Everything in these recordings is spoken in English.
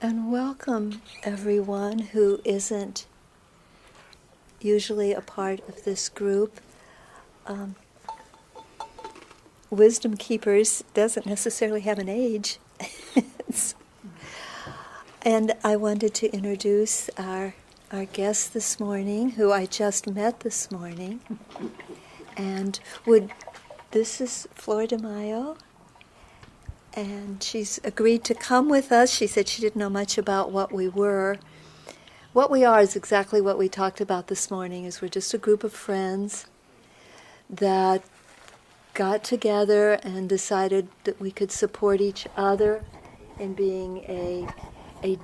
And welcome everyone who isn't usually a part of this group. Wisdom Keepers doesn't necessarily have an age. And I wanted to introduce our guest this morning, who I just met this morning. And this is Flordemayo, and she's agreed to come with us. She said she didn't know much about what we were. What we are is exactly what we talked about this morning, is we're just a group of friends that got together and decided that we could support each other in being a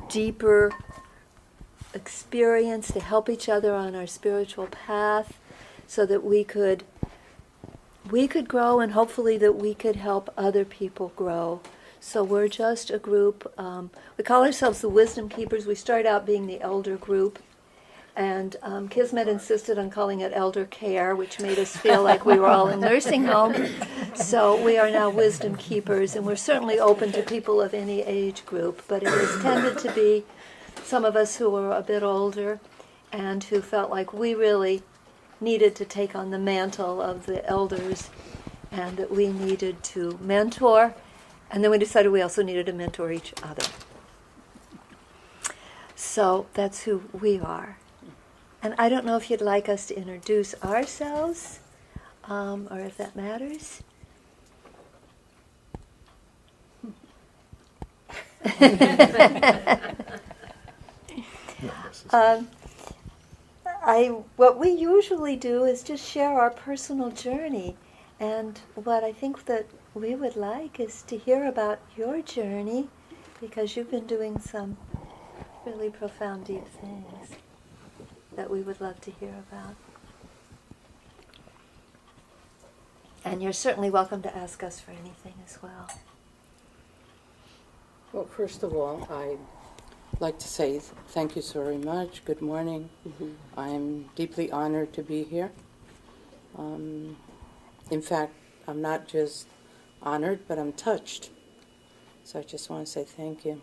deeper experience, to help each other on our spiritual path, so that we could grow, and hopefully that we could help other people grow. So we're just a group. We call ourselves the Wisdom Keepers. We started out being the elder group, and Kismet insisted on calling it elder care, which made us feel like we were all in nursing home. So we are now Wisdom Keepers, and we're certainly open to people of any age group, but it has tended to be some of us who were a bit older and who felt like we really needed to take on the mantle of the elders, and that we needed to mentor, and then we decided we also needed to mentor each other. So that's who we are. And I don't know if you'd like us to introduce ourselves, or if that matters. What we usually do is just share our personal journey, and what I think that we would like is to hear about your journey, because you've been doing some really profound, deep things that we would love to hear about. And you're certainly welcome to ask us for anything as well. Well, first of all, I'd like to say thank you so very much. Good morning. Mm-hmm. I'm deeply honored to be here. In fact, I'm not just honored, but I'm touched. So I just want to say thank you.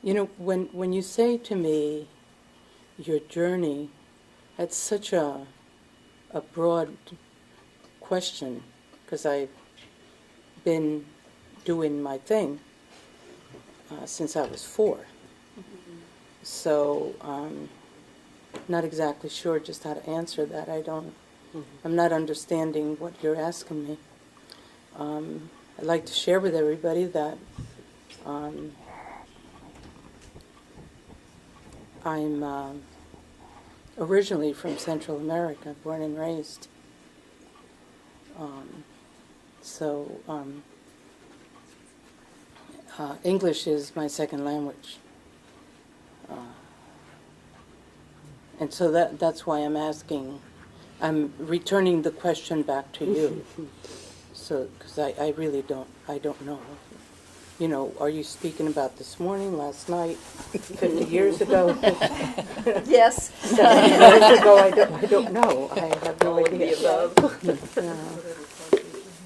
When you say to me your journey, it's such a broad question, because I've been doing my thing since I was 4. Mm-hmm. So not exactly sure just how to answer that. I'm not understanding what you're asking me. I'd like to share with everybody that I'm originally from Central America, born and raised. English is my second language. And so that's why I'm returning the question back to you. So, because I really don't know. Are you speaking about this morning, last night, 50 years ago? Yes. 70 years ago, I don't know. I have no idea.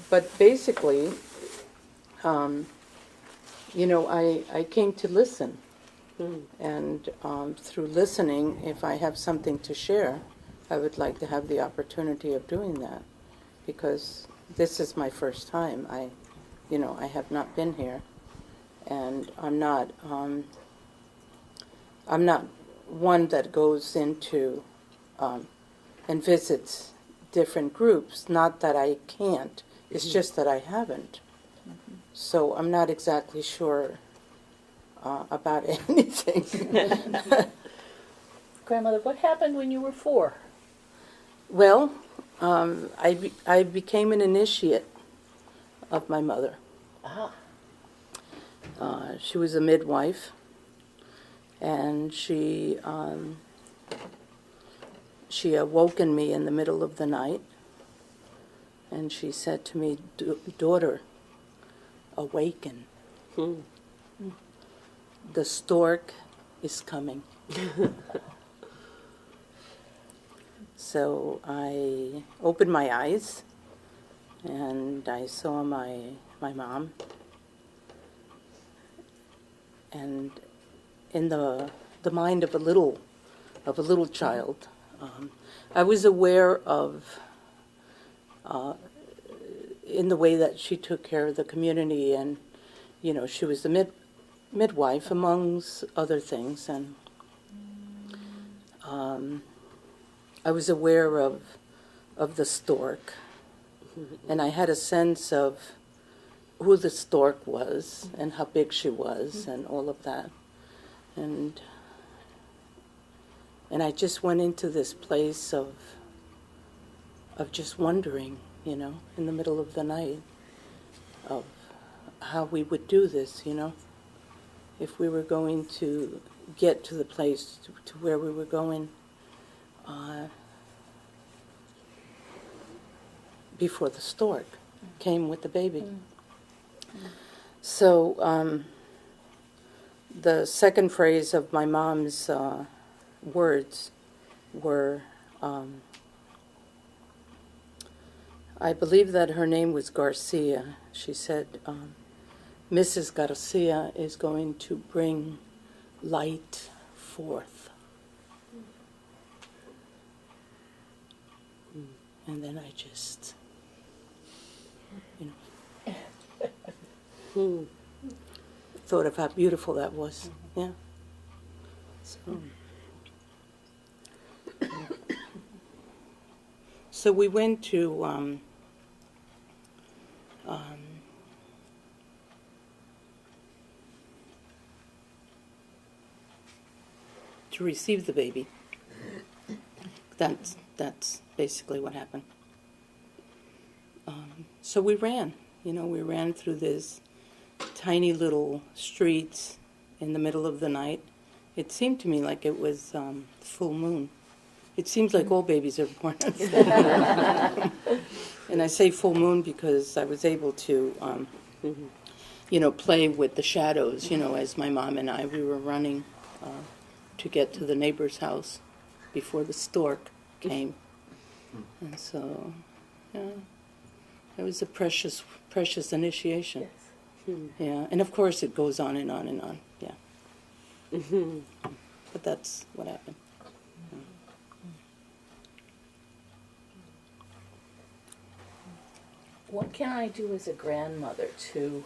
But basically, I came to listen. And through listening, if I have something to share, I would like to have the opportunity of doing that, because this is my first time. I have not been here, and I'm not one that goes into and visits different groups. Not that I can't; it's just that I haven't. Mm-hmm. So I'm not exactly sure about anything. Grandmother, what happened when you were 4? Well, I became an initiate of my mother. Ah. She was a midwife, and she awoken me in the middle of the night, and she said to me, "Daughter, awaken. The stork is coming." So I opened my eyes, and I saw my my mom. And in the mind of a little child, I was aware of, in the way that she took care of the community, and she was the midwife amongst other things, and I was aware of the stork, and I had a sense of who the stork was and how big she was and all of that. And I just went into this place of just wondering, in the middle of the night, of how we would do this, if we were going to get to the place to where we were going before the stork came with the baby. So the second phrase of my mom's words were, I believe that her name was Garcia. She said, Mrs. Garcia is going to bring light forth. And then I just, thought of how beautiful that was. Yeah. So we went to receive the baby. That's basically what happened. So we ran. We ran through this tiny little streets in the middle of the night. It seemed to me like it was full moon. It seems like all babies are born on full moon. And I say full moon because I was able to, play with the shadows, as my mom and we were running to get to the neighbor's house before the stork came. And so, it was a precious initiation. Yes. Yeah, and of course it goes on and on and on. Yeah. But that's what happened. What can I do as a grandmother to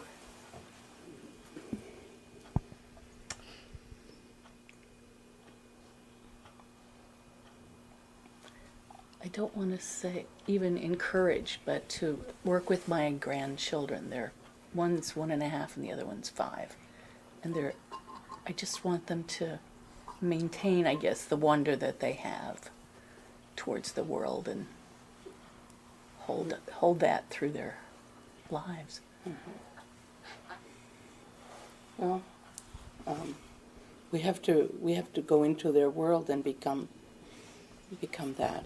I don't want to say even encourage, but to work with my grandchildren. One's 1.5 and the other one's 5. And I just want them to maintain, I guess, the wonder that they have towards the world and hold that through their lives. Well, we have to go into their world and become that,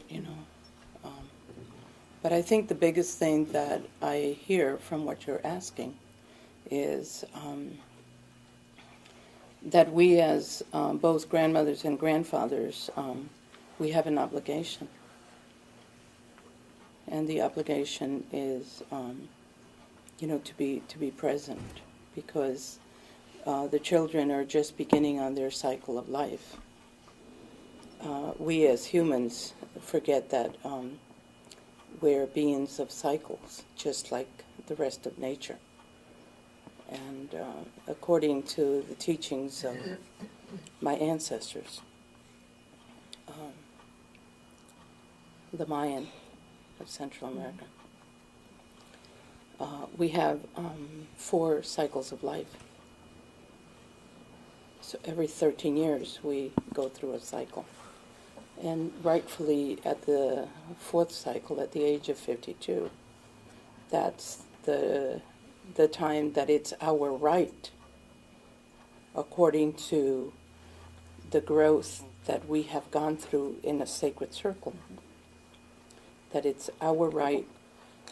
But I think the biggest thing that I hear from what you're asking is that we as both grandmothers and grandfathers, we have an obligation. And the obligation is, to be present, because the children are just beginning on their cycle of life. We as humans forget that we're beings of cycles, just like the rest of nature. And according to the teachings of my ancestors, the Mayan of Central America, we have 4 cycles of life. So every 13 years we go through a cycle. And rightfully at the 4th cycle, at the age of 52, that's the time that it's our right, according to the growth that we have gone through in a sacred circle, that it's our right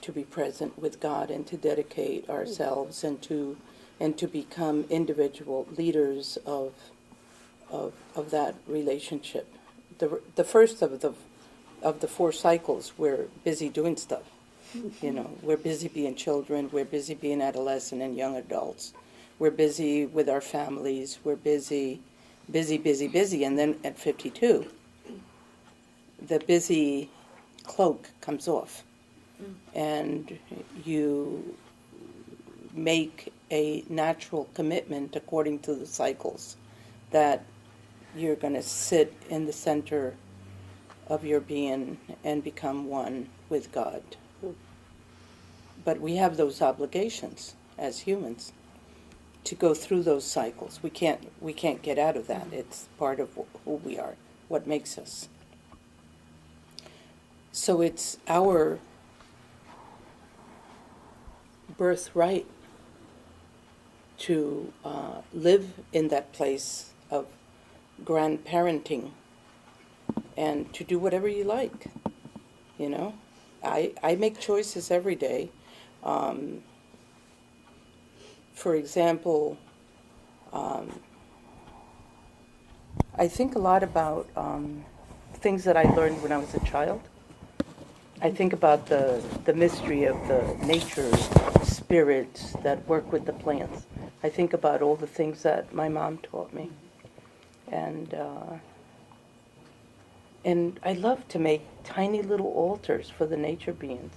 to be present with God and to dedicate ourselves and to become individual leaders of that relationship. The first of the 4 cycles, we're busy doing stuff. We're busy being children, we're busy being adolescent and young adults. We're busy with our families, we're busy, and then at 52, the busy cloak comes off, and you make a natural commitment according to the cycles that you're going to sit in the center of your being and become one with God. But we have those obligations as humans to go through those cycles. We can't get out of that. It's part of who we are, what makes us. So it's our birthright to live in that place of grandparenting and to do whatever you like. I make choices every day. For example, I think a lot about things that I learned when I was a child. I think about the mystery of the nature spirits that work with the plants. I think about all the things that my mom taught me. And I love to make tiny little altars for the nature beings.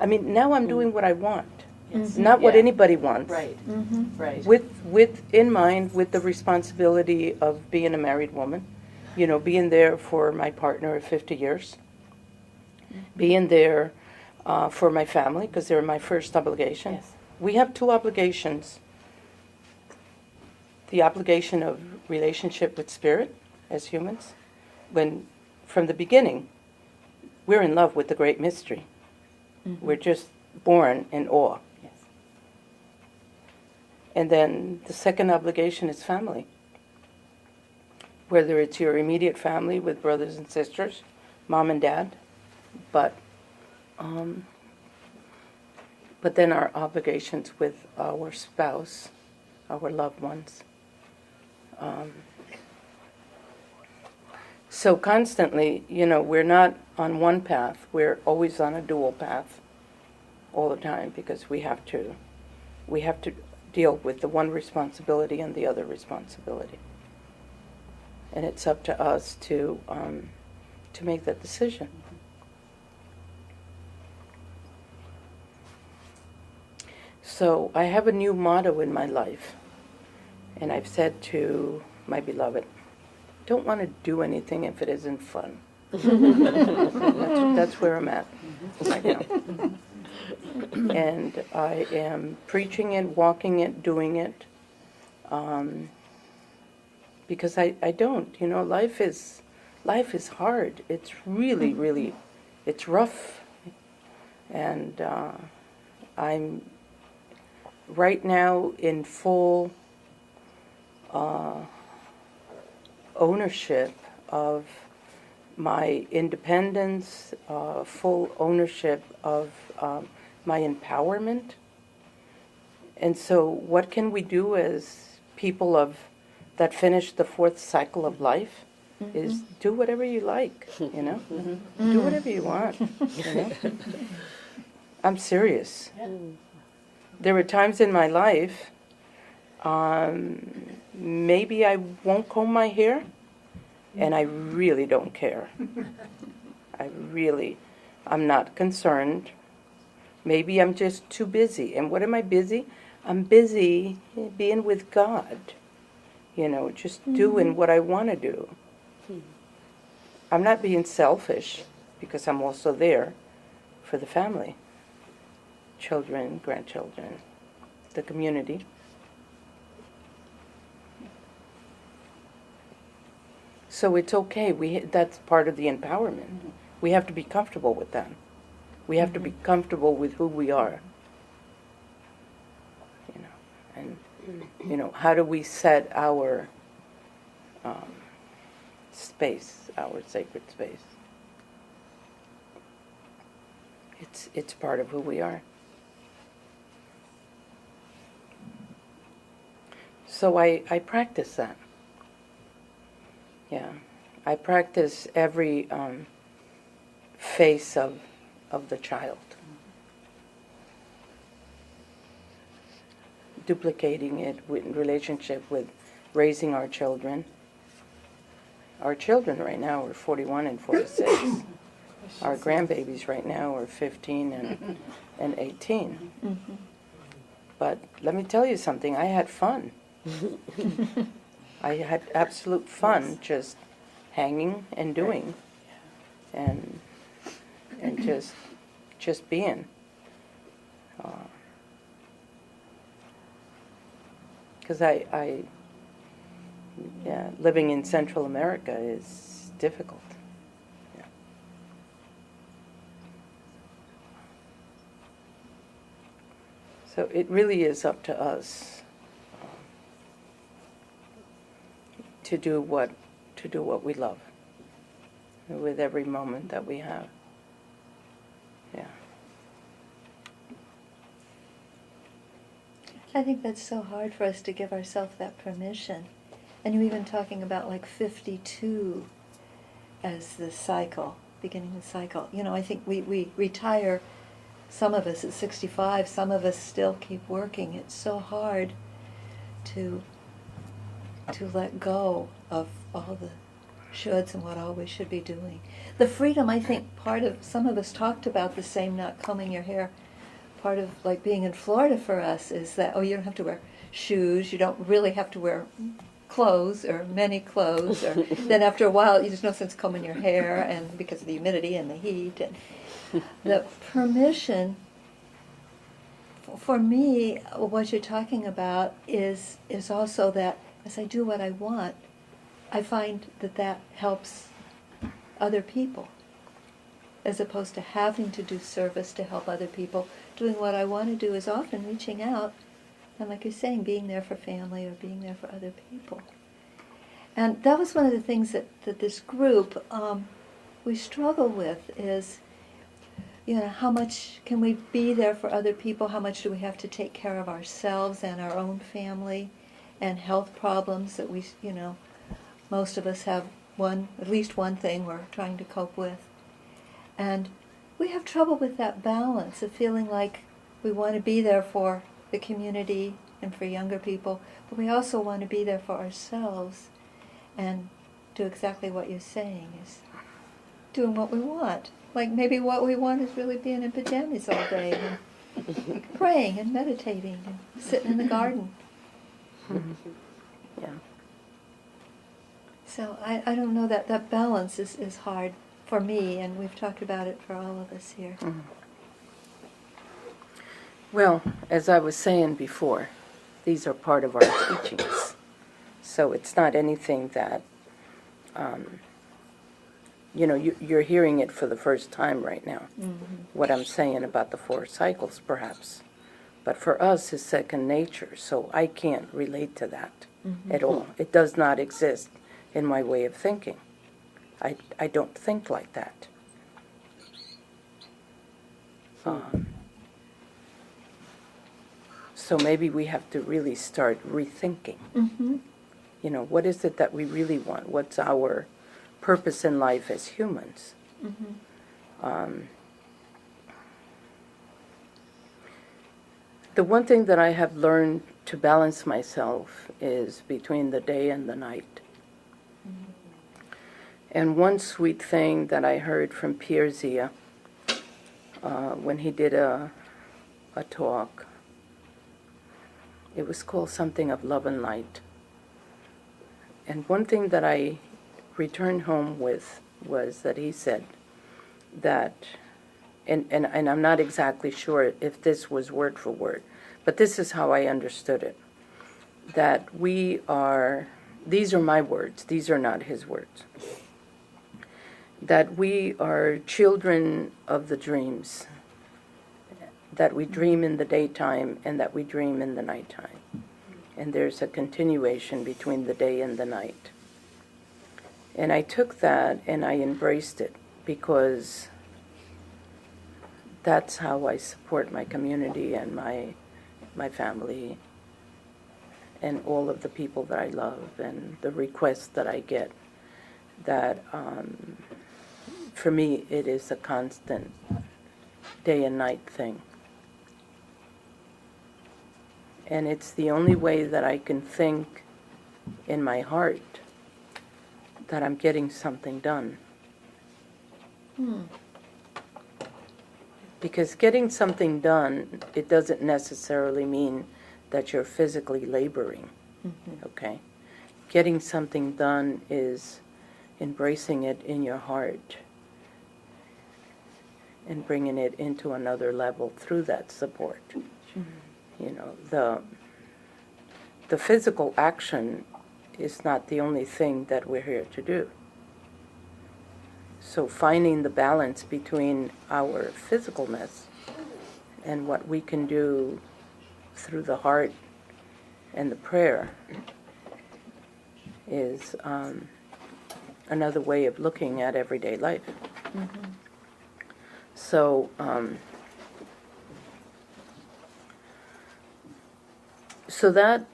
I mean, now I'm doing what I want, not what anybody wants. Right. Right. With in mind, with the responsibility of being a married woman, being there for my partner of 50 years, being there for my family, because they're my first obligation. Yes. We have two obligations. The obligation of relationship with spirit as humans, when from the beginning, we're in love with the great mystery. Mm-hmm. We're just born in awe. Yes. And then the second obligation is family. Whether it's your immediate family with brothers and sisters, mom and dad, but then our obligations with our spouse, our loved ones. So constantly, we're not on one path. We're always on a dual path all the time, because we have to deal with the one responsibility and the other responsibility. And it's up to us to make that decision. So I have a new motto in my life, and I've said to my beloved, don't want to do anything if it isn't fun. That's where I'm at right now. And I am preaching it, walking it, doing it, because I don't. Life is hard. It's really, really, it's rough. And I'm right now in full ownership of my independence, full ownership of my empowerment. And so what can we do as people that finish the fourth cycle of life is do whatever you like, do whatever you want, I'm serious. There were times in my life, maybe I won't comb my hair, and I really don't care. I'm not concerned. Maybe I'm just too busy. And what am I busy? I'm busy being with God, just doing what I want to do. I'm not being selfish, because I'm also there for the family, children, grandchildren, the community. So it's okay. That's part of the empowerment. We have to be comfortable with that. We have to be comfortable with who we are. And how do we set our space, our sacred space? It's part of who we are. So I practice that. Yeah, I practice every face of the child. duplicating it in relationship with raising our children. Our children right now are 41 and 46. Our grandbabies right now are 15 and 18. Mm-hmm. But let me tell you something, I had fun. I had absolute fun just hanging and doing and just being. Because living in Central America is difficult. Yeah. So it really is up to us to do what we love with every moment that we have. Yeah. I think that's so hard for us to give ourselves that permission. And you're even talking about like 52 as the cycle, beginning the cycle. You know, I think we retire, some of us at 65, some of us still keep working. It's so hard to let go of all the shoulds and what all we should be doing. The freedom, I think, part of, some of us talked about the same, not combing your hair. Part of like being in Florida for us is that, you don't have to wear shoes, you don't really have to wear clothes or many clothes, or then after a while there's no sense combing your hair, and because of the humidity and the heat. And the permission, for me, what you're talking about is also that as I do what I want, I find that helps other people, as opposed to having to do service to help other people. Doing what I want to do is often reaching out, and like you're saying, being there for family or being there for other people. And that was one of the things that this group, we struggle with is, how much can we be there for other people? How much do we have to take care of ourselves and our own family and health problems that we, most of us have at least one thing we're trying to cope with. And we have trouble with that balance of feeling like we want to be there for the community and for younger people, but we also want to be there for ourselves and do exactly what you're saying, is doing what we want. Like maybe what we want is really being in pajamas all day and praying and meditating and sitting in the garden. Yeah. So I don't know, that balance is hard for me, and we've talked about it for all of us here. Mm-hmm. Well, as I was saying before, these are part of our teachings. So it's not anything that, you're hearing it for the first time right now, what I'm saying about the 4 cycles, perhaps. But for us, it's second nature, so I can't relate to that at all. It does not exist in my way of thinking. I don't think like that. So maybe we have to really start rethinking. What is it that we really want? What's our purpose in life as humans? The one thing that I have learned to balance myself is between the day and the night. And one sweet thing that I heard from Pierre Zia when he did a talk, it was called something of love and light. And one thing that I returned home with was that he said that, and I'm not exactly sure if this was word for word, but this is how I understood it, that these are my words, these are not his words, that we are children of the dreams, that we dream in the daytime and that we dream in the nighttime. And there's a continuation between the day and the night. And I took that and I embraced it, because that's how I support my community and my family and all of the people that I love and the requests that I get. That for me, it is a constant day and night thing. And it's the only way that I can think in my heart that I'm getting something done. Because getting something done, it doesn't necessarily mean that you're physically laboring, okay? Getting something done is embracing it in your heart and bringing it into another level through that support. You know, the physical action is not the only thing that we're here to do. So finding the balance between our physicalness and what we can do through the heart and the prayer is another way of looking at everyday life. So, so that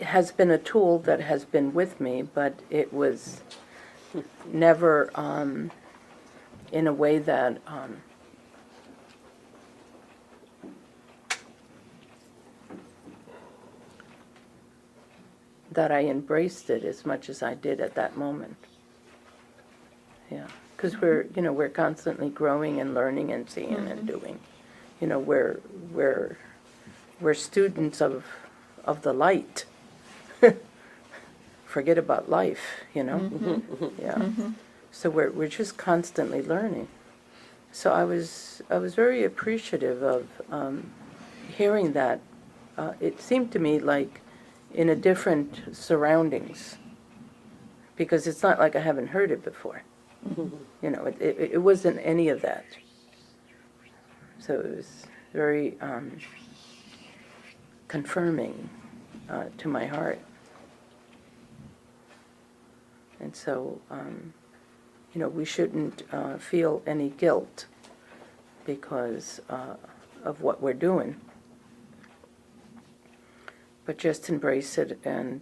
has been a tool that has been with me, but it was never in a way that that I embraced it as much as I did at that moment. Yeah, because we're constantly growing and learning and seeing and doing. You know, we're students of the light. Forget about life, you know. Yeah. So we're just constantly learning. So I was very appreciative of hearing that. It seemed to me like in a different surroundings, because it's not like I haven't heard it before. You know, it wasn't any of that. So it was very confirming to my heart. And so, you know, we shouldn't feel any guilt because of what we're doing, but just embrace it and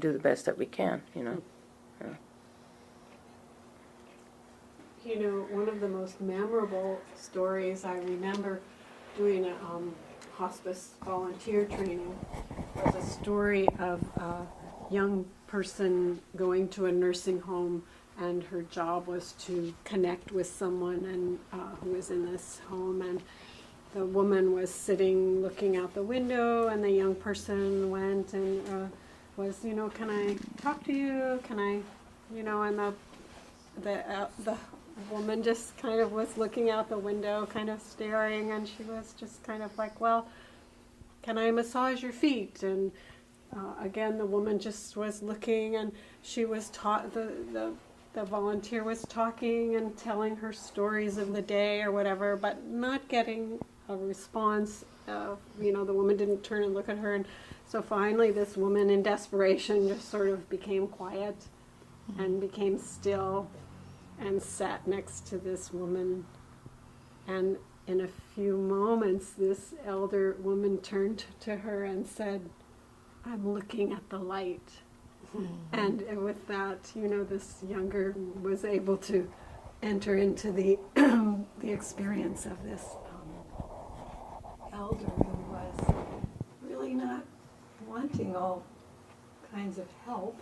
do the best that we can, you know. Yeah. You know, one of the most memorable stories I remember doing a hospice volunteer training was a story of a young person going to a nursing home, and her job was to connect with someone and who was in this home, and the woman was sitting looking out the window, and the young person went and was, you know, can I talk to you? Can I, you know, and the woman just kind of was looking out the window, kind of staring, and she was just kind of like, well, can I massage your feet? And again, the woman just was looking, and she was taught, the volunteer was talking and telling her stories of the day or whatever, but not getting a response. You know, the woman didn't turn and look at her, and so finally this woman in desperation just sort of became quiet and became still and sat next to this woman. And in a few moments, this elder woman turned to her and said, I'm looking at the light. And with that, you know, this younger was able to enter into the the experience of this elder who was really not wanting all kinds of help,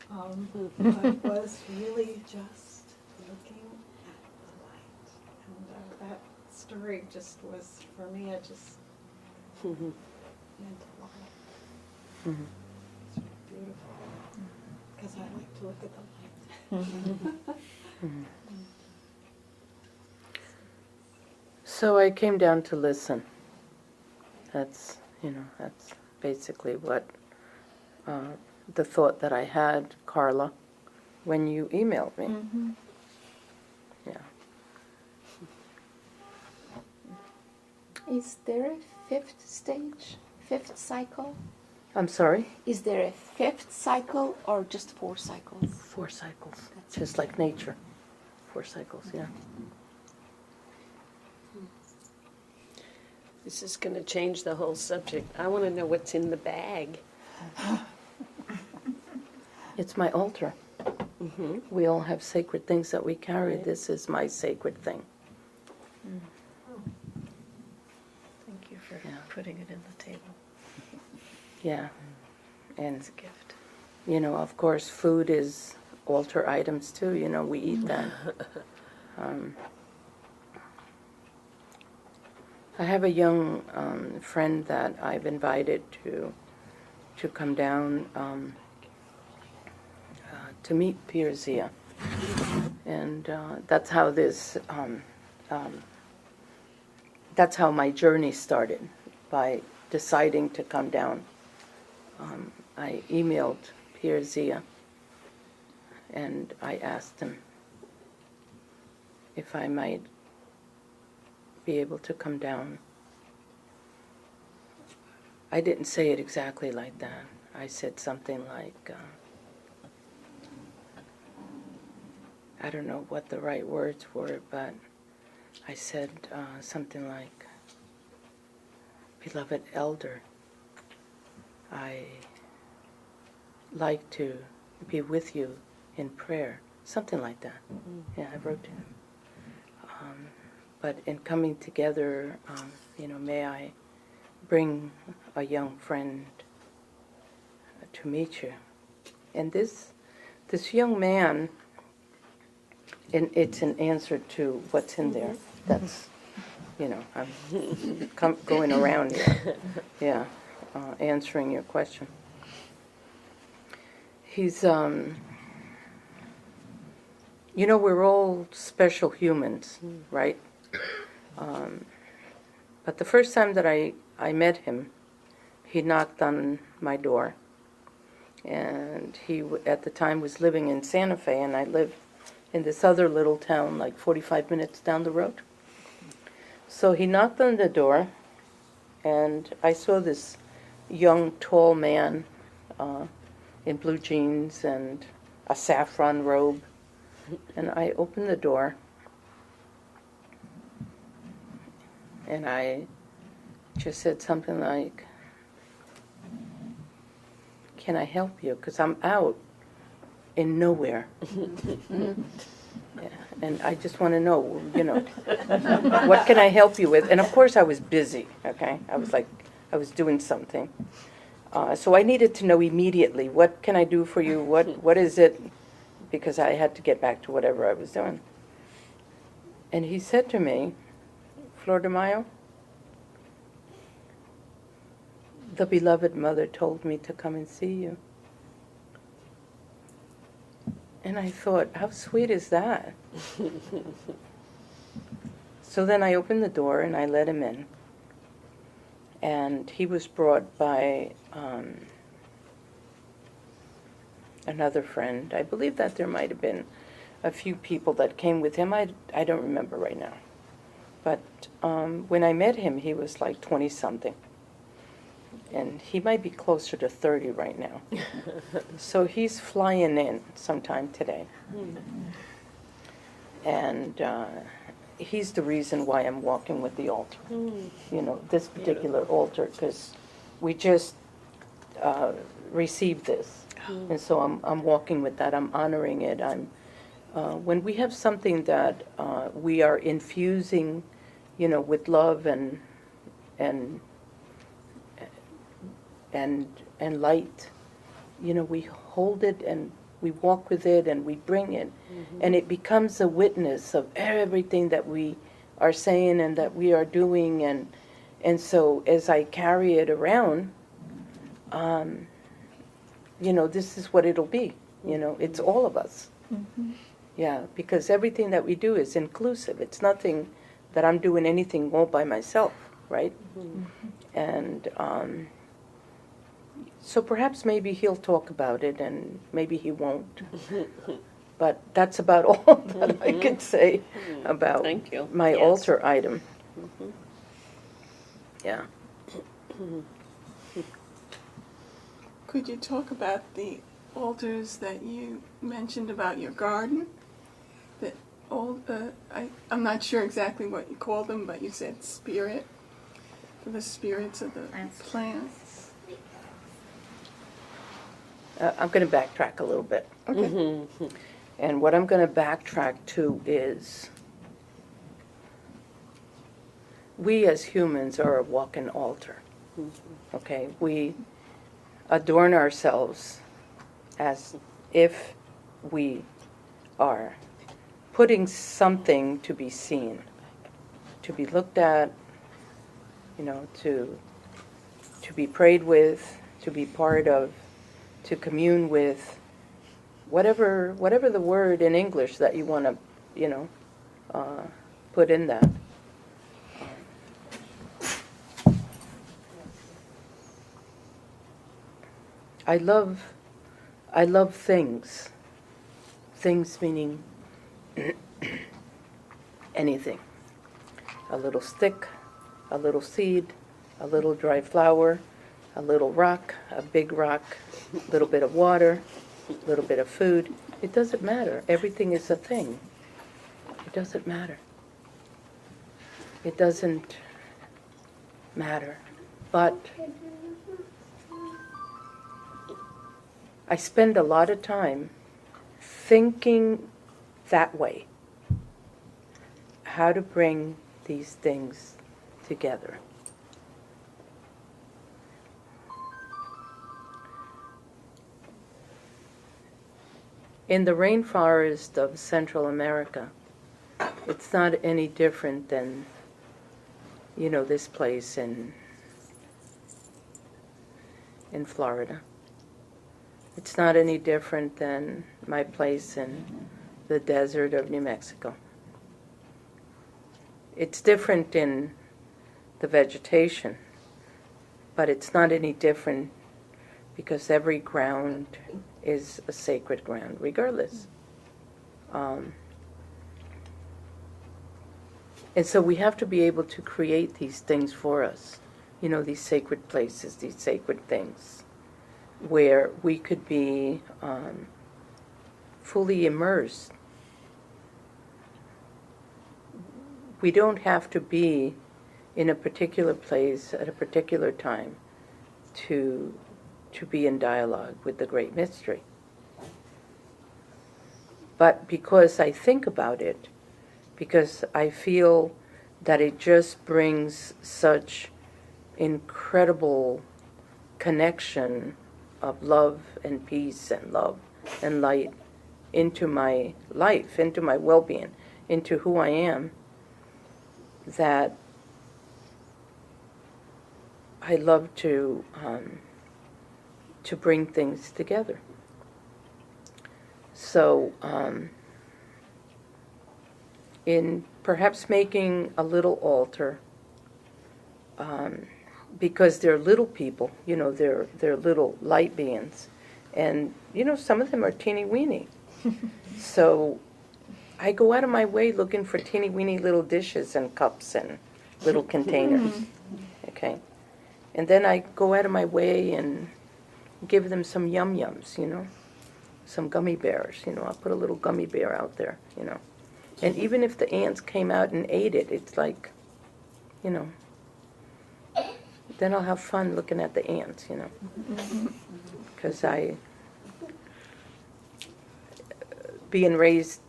but was really just looking at the light. And that story just was, for me, it just meant a lot. It's beautiful, because I like to look at the light. So I came down to listen. That's basically what the thought that I had, Carla, when you emailed me. Yeah. Is there a fifth stage, fifth cycle? I'm sorry? Is there a fifth cycle or just 4 cycles? 4 cycles. Just like nature. 4 cycles, yeah. This is going to change the whole subject. I want to know what's in the bag. It's my altar. We all have sacred things that we carry. Right. This is my sacred thing. Thank you for Yeah. putting it in the table. Yeah. And, It's a gift. of course, food is altar items too. We eat that. I have a young friend that I've invited to come down to meet Pierre Zia. And that's how that's how my journey started, by deciding to come down. I emailed Pierre Zia, and I asked him if I might be able to come down. I didn't say it exactly like that. I said something like, I don't know what the right words were, but I said something like, "Beloved elder, I like to be with you in prayer." Something like that. Yeah, I wrote to him. But in coming together, may I bring a young friend to meet you. And this young man, and it's an answer to what's in there. That's, I'm going around here. Yeah, answering your question. He's, we're all special humans, right? But the first time that I met him, he knocked on my door. And he, at the time, was living in Santa Fe, and I lived in this other little town, like 45 minutes down the road. So he knocked on the door, and I saw this young, tall man in blue jeans and a saffron robe. And I opened the door, and I just said something like, "Can I help you? Because I'm out in nowhere." Yeah, and I just want to know, what can I help you with? And of course I was busy, okay? I was doing something. So I needed to know immediately, what can I do for you? What is it? Because I had to get back to whatever I was doing. And he said to me, "Flordemayo, the beloved mother told me to come and see you." And I thought, how sweet is that? So then I opened the door and I let him in. And he was brought by another friend. I believe that there might have been a few people that came with him. I don't remember right now. But when I met him, he was like 20-something. And he might be closer to 30 right now. So he's flying in sometime today. And he's the reason why I'm walking with the altar. This particular altar, because we just received this. And so I'm walking with that. I'm honoring it. When we have something that we are infusing, with love and light, we hold it and we walk with it and we bring it, and it becomes a witness of everything that we are saying and that we are doing, and so as I carry it around, this is what it'll be. It's all of us. Yeah, because everything that we do is inclusive. It's nothing that I'm doing anything all by myself, right? And so perhaps maybe he'll talk about it and maybe he won't. But that's about all that I could say about Thank you. my Yes. altar item. Yeah. Could you talk about the altars that you mentioned about your garden? That I'm not sure exactly what you called them, but you said spirit, for the spirits of the plants. I'm going to backtrack a little bit. Okay. And what I'm going to backtrack to is we as humans are a walking altar. Okay, we adorn ourselves as if we are putting something to be seen, to be looked at, to be prayed with, to be part of, to commune with, whatever the word in English that you want to, put in that. I love things. Things meaning anything. A little stick, a little seed, a little dry flower, a little rock, a big rock, a little bit of water, a little bit of food. It doesn't matter. Everything is a thing. It doesn't matter. It doesn't matter. But I spend a lot of time thinking that way, how to bring these things together. In the rainforest of Central America, it's not any different than, this place in Florida. It's not any different than my place in the desert of New Mexico. It's different in the vegetation, but it's not any different because every ground is a sacred ground, regardless. And so we have to be able to create these things for us, these sacred places, these sacred things, where we could be fully immersed. We don't have to be in a particular place at a particular time to be in dialogue with the great mystery. But because I think about it, because I feel that it just brings such incredible connection of love and peace and love and light into my life, into my well-being, into who I am, that I love to bring things together. So, in perhaps making a little altar, because they're little people, they're little light beings, and some of them are teeny weeny. So I go out of my way looking for teeny weeny little dishes and cups and little containers. Okay, and then I go out of my way and give them some yum-yums, some gummy bears, I'll put a little gummy bear out there, And even if the ants came out and ate it, it's like, then I'll have fun looking at the ants, Because being raised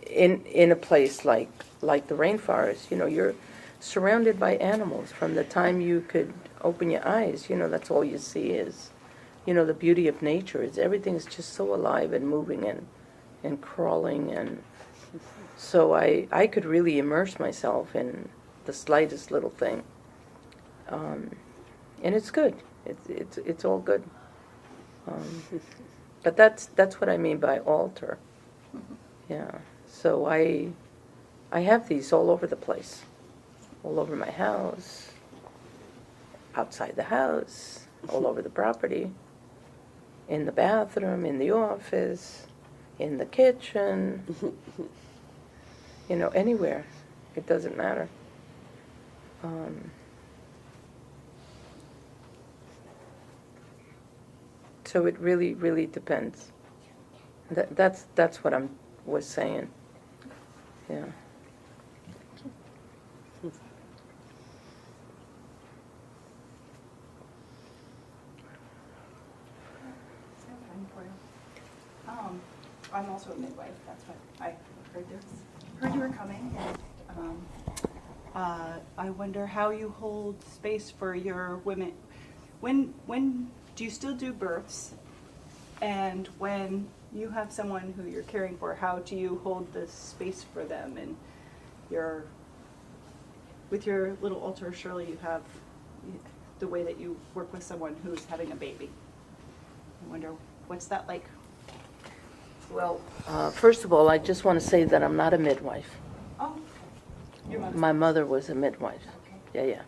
in a place like the rainforest, you're surrounded by animals from the time you could open your eyes, that's all you see is, the beauty of nature is everything's just so alive and moving and crawling, and so I could really immerse myself in the slightest little thing, and it's good. It's all good. But that's what I mean by altar. Yeah. So I have these all over the place, all over my house, outside the house, all over the property, in the bathroom, in the office, in the kitchen, anywhere. It doesn't matter. So it really, really depends. That's what I was saying. Yeah. I'm also a midwife. That's what I heard you were coming, and I wonder how you hold space for your women. When do you still do births? And when you have someone who you're caring for, how do you hold the space for them? And with your little altar, surely you have the way that you work with someone who's having a baby. I wonder, what's that like? Well, first of all, I just want to say that I'm not a midwife. Oh, your mother. My mother was a midwife. Yeah.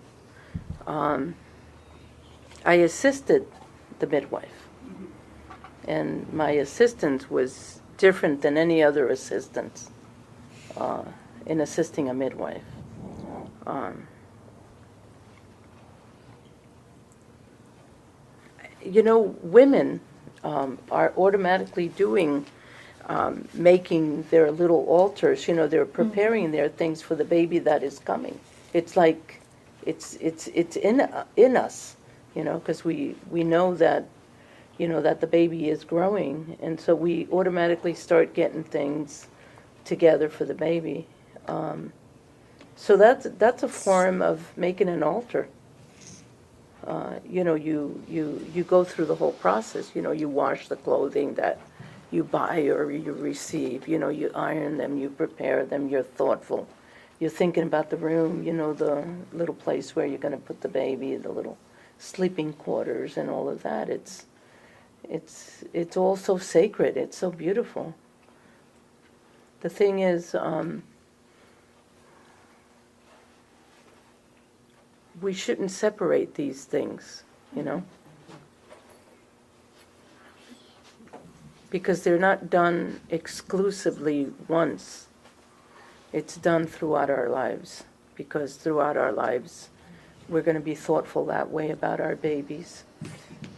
I assisted the midwife, and my assistance was different than any other assistance in assisting a midwife. Women are automatically doing, making their little altars. They're preparing their things for the baby that is coming. It's like, it's in us, because we know that, that the baby is growing, and so we automatically start getting things together for the baby. So that's a form of making an altar. You go through the whole process. You wash the clothing that you buy or you receive. You iron them, you prepare them, you're thoughtful. You're thinking about the room, the little place where you're going to put the baby, the little sleeping quarters and all of that. It's all so sacred. It's so beautiful. The thing is, we shouldn't separate these things, because they're not done exclusively once. It's done throughout our lives, because throughout our lives we're going to be thoughtful that way about our babies,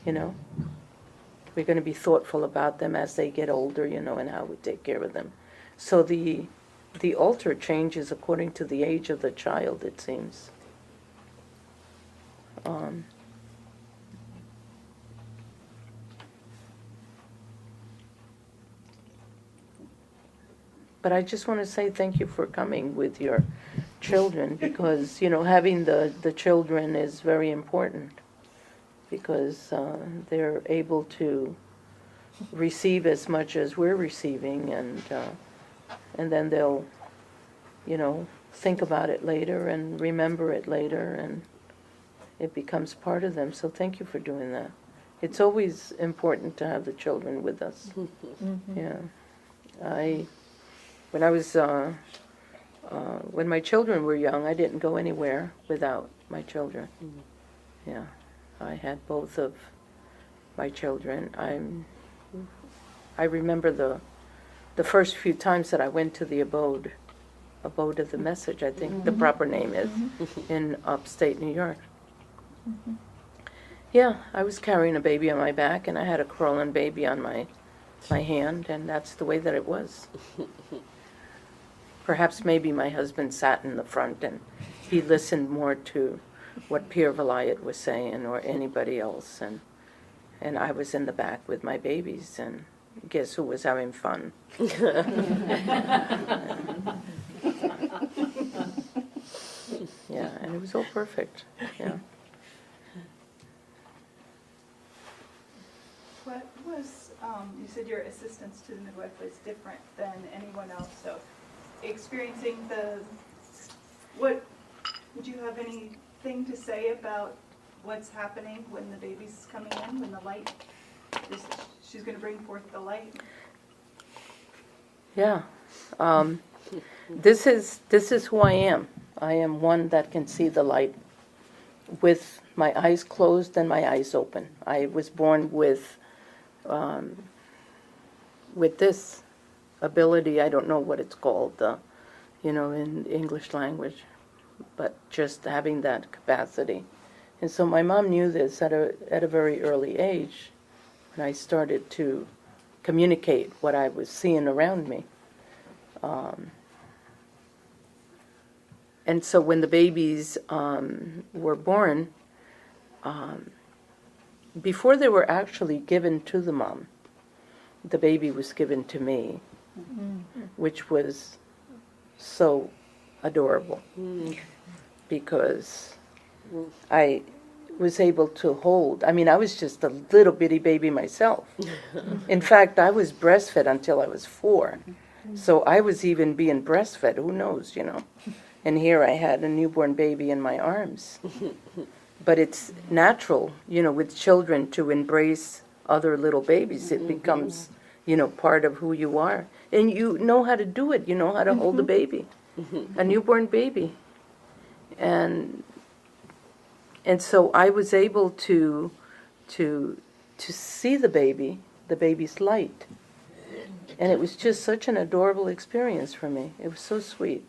We're going to be thoughtful about them as they get older, and how we take care of them. So the altar changes according to the age of the child, it seems. But I just want to say thank you for coming with your children, because, having the children is very important, because they're able to receive as much as we're receiving, and then they'll, think about it later and remember it later, and it becomes part of them. So thank you for doing that. It's always important to have the children with us. Yeah. When I was, when my children were young, I didn't go anywhere without my children. Yeah. I had both of my children. I remember the first few times that I went to the abode of the Message, I think the proper name is, in upstate New York. Yeah, I was carrying a baby on my back, and I had a crawling baby on my hand, and that's the way that it was. Perhaps maybe my husband sat in the front, and he listened more to what Pierre Vilayet was saying, or anybody else, and I was in the back with my babies, and guess who was having fun? Yeah, and it was all perfect. Yeah. What was, you said your assistance to the midwife was different than anyone else, so experiencing would you have anything to say about what's happening when the baby's coming in, when the light, she's going to bring forth the light? Yeah. This is who I am. I am one that can see the light with my eyes closed and my eyes open. I was born with this ability. I don't know what it's called, in English language, but just having that capacity. And so my mom knew this at a very early age, and I started to communicate what I was seeing around me. And so when the babies were born, before they were actually given to the mom, the baby was given to me, which was so adorable because I was able to hold. I mean, I was just a little bitty baby myself. In fact, I was breastfed until I was 4. So I was even being breastfed, who knows, And here I had a newborn baby in my arms. But it's natural, with children to embrace other little babies. It becomes, part of who you are. And you know how to do it. You know how to hold a baby, a newborn baby. And so I was able to see the baby's light. And it was just such an adorable experience for me. It was so sweet.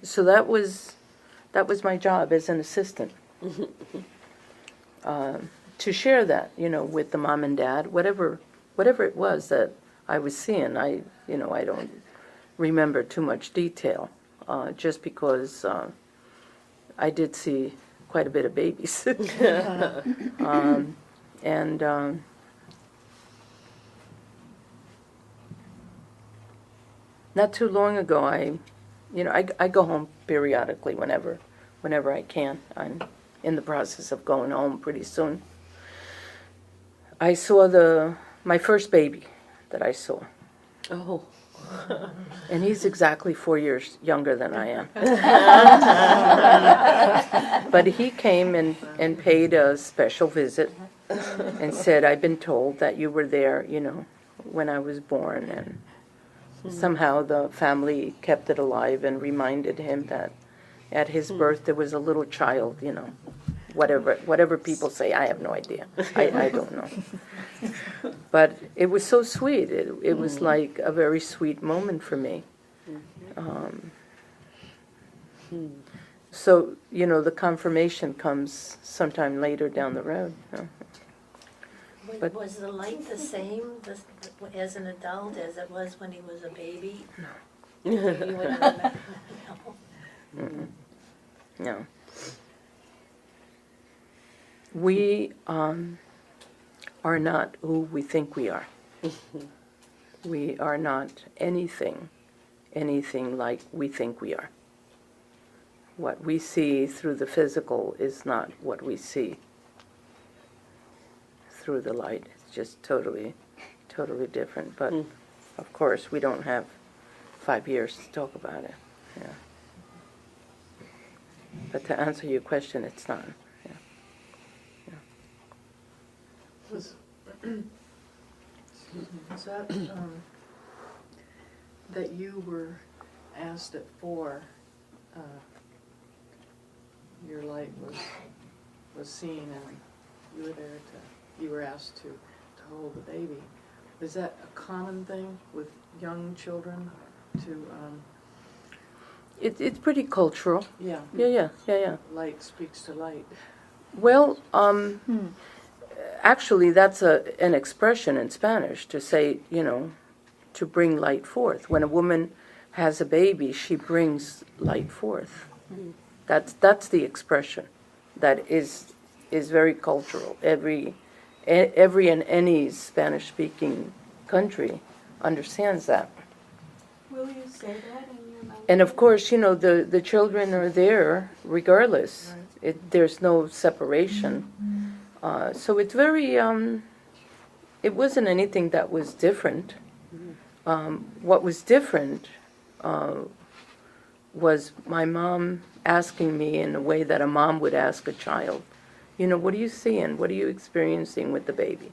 So that was my job as an assistant. To share that, with the mom and dad, whatever it was that I was seeing. I don't remember too much detail, just because I did see quite a bit of babies. Not too long ago, I go home periodically whenever I can. I'm in the process of going home pretty soon. I saw my first baby that I saw. Oh. And he's exactly 4 years younger than I am. But he came and paid a special visit and said, I've been told that you were there, when I was born. And somehow the family kept it alive and reminded him that at his birth there was a little child, whatever people say. I have no idea. I don't know. But it was so sweet. It was like a very sweet moment for me. So, the confirmation comes sometime later down the road. But was the light the same as an adult as it was when he was a baby? No. You wouldn't remember? No. No. We are not who we think we are. We are not anything like we think we are. What we see through the physical is not what we see through the light. It's just totally different. But of course, we don't have 5 years to talk about it. Yeah. But to answer your question, it's not. Yeah. Was that that you were asked at 4? Your light was seen, and you were asked to hold the baby. Is that a common thing with young children to? It's pretty cultural. Yeah. Yeah. Light speaks to light. Well, actually, that's an expression in Spanish to say, to bring light forth. When a woman has a baby, she brings light forth. That's the expression. That is very cultural. Every and any Spanish-speaking country understands that. Will you say that in your language? And of course, the children are there regardless. Right. There's no separation. So it's very, it wasn't anything that was different. What was different was my mom asking me in a way that a mom would ask a child, what are you seeing? What are you experiencing with the baby?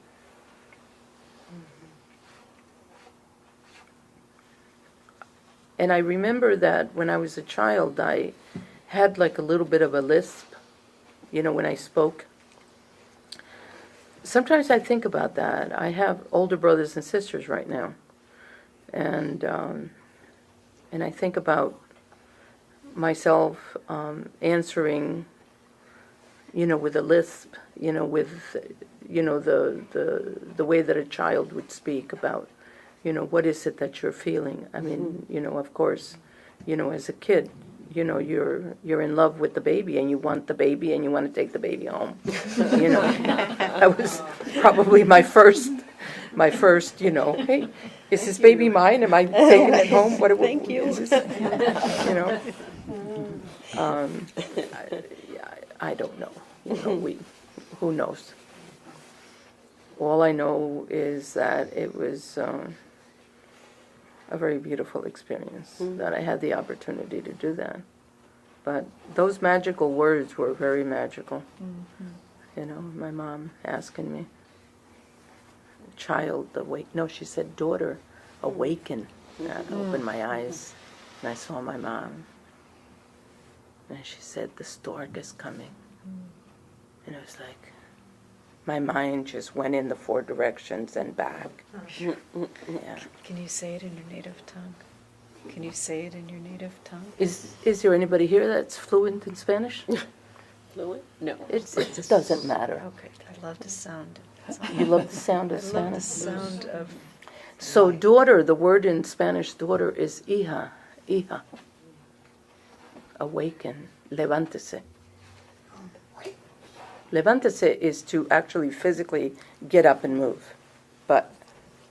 And I remember that when I was a child, I had like a little bit of a lisp, when I spoke. Sometimes I think about that. I have older brothers and sisters right now. And I think about myself answering, with a lisp, with, the way that a child would speak about, what is it that you're feeling? I mean, of course, as a kid, you're in love with the baby and you want the baby and you want to take the baby home. That was probably my first my first, hey, is this baby mine? Am I taking it home? Thank you. Is this, I don't know. Who knows? All I know is that it was a very beautiful experience, that I had the opportunity to do that. But those magical words were very magical. My mom asking me, child, awake. No, she said, daughter, awaken. And I opened my eyes, and I saw my mom. And she said, the stork is coming. And it was like, my mind just went in the 4 directions and back. Yeah. Can you say it in your native tongue? Can you say it in your native tongue? Is there anybody here that's fluent in Spanish? Fluent? No. It doesn't matter. Okay, I love the sound. You love the sound of I love Spanish? the sound of... So daughter, the word in Spanish, daughter, is hija, hija. Awaken, levántese. Levántese is to actually physically get up and move. But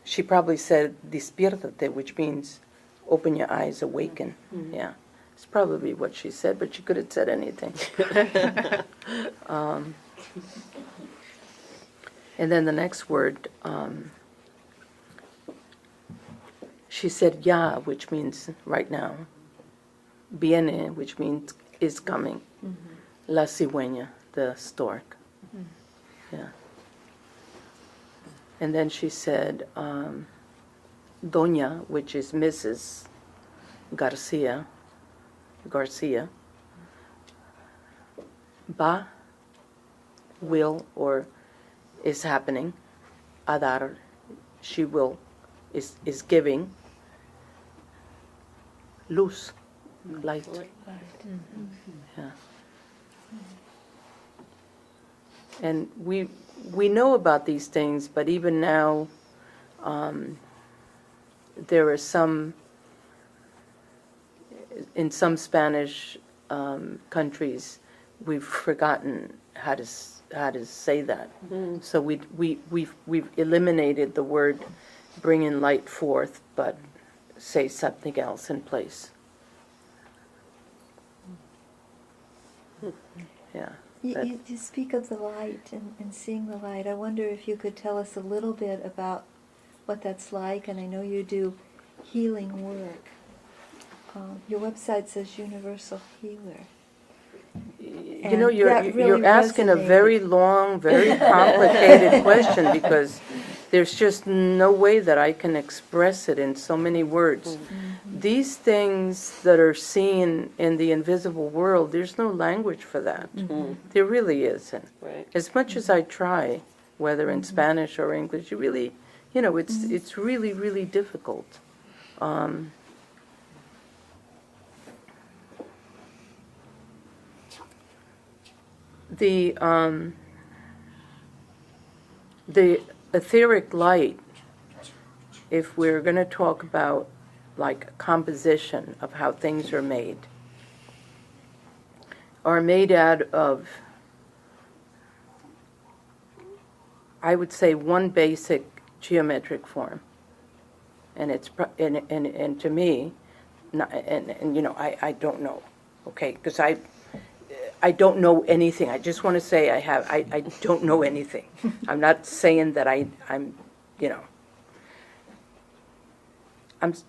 she probably said despiértate, which means open your eyes, awaken. Yeah, it's probably what she said, but she could have said anything. And then the next word, she said ya, which means right now. Viene, which means is coming. La cigüeña, the stork. Yeah. And then she said, Doña, which is Mrs. Garcia. Va, will, or is happening. A dar, she will, is giving. Luz, light. Yeah. And we know about these things, but even now, there are some, in some Spanish countries, we've forgotten how to say that. So we've eliminated the word bringing light forth, but say something else in place. Yeah. You speak of the light and seeing the light. I wonder if you could tell us a little bit about what that's like, and I know you do healing work. Your website says Universal Healer. You know, And that you're really asking a very resonated. long, very complicated question, because there's just no way that I can express it in so many words. These things that are seen in the invisible world, there's no language for that. There really isn't. Right. As much as I try, whether in Spanish or English, you really, it's really, really difficult. The etheric light, if we're going to talk about like composition of how things are made out of, I would say, one basic geometric form, and it's and to me, I don't know, okay, because I don't know anything. I just want to say I don't know anything. I'm not saying that I'm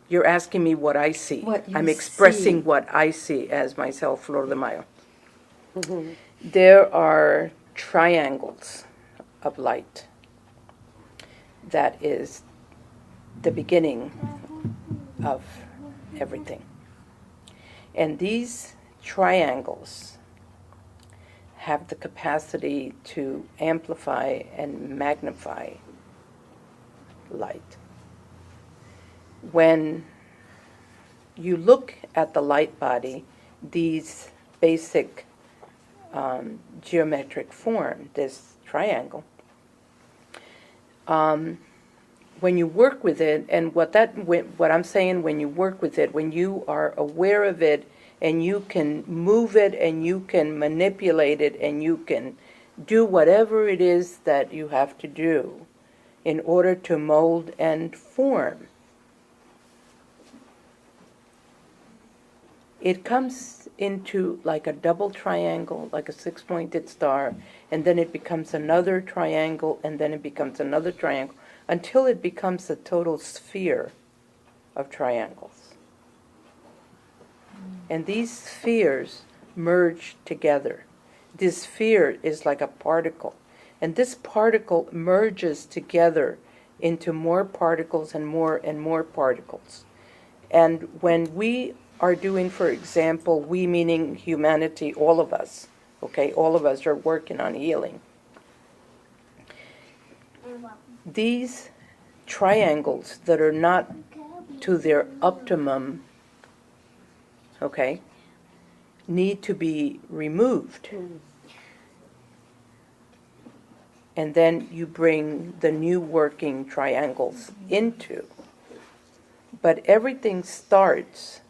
you're asking me what I see. What you I'm expressing see. what I see as myself, Flordemayo. There are triangles of light. That is the beginning of everything. And these triangles have the capacity to amplify and magnify light. When you look at the light body, these basic geometric form, this triangle, when you work with it, and what I'm saying, when you work with it, when you are aware of it, and you can move it, and you can manipulate it, and you can do whatever it is that you have to do, in order to mold and form. It comes into like a double triangle, like a six-pointed star, and then it becomes another triangle, and then it becomes another triangle, until it becomes a total sphere of triangles. And these spheres merge together. This sphere is like a particle, and this particle merges together into more particles and more particles. And when we are doing, for example, we meaning humanity, all of us, okay, all of us are working on healing. These triangles that are not to their optimum, okay, need to be removed. And then you bring the new working triangles into. But everything starts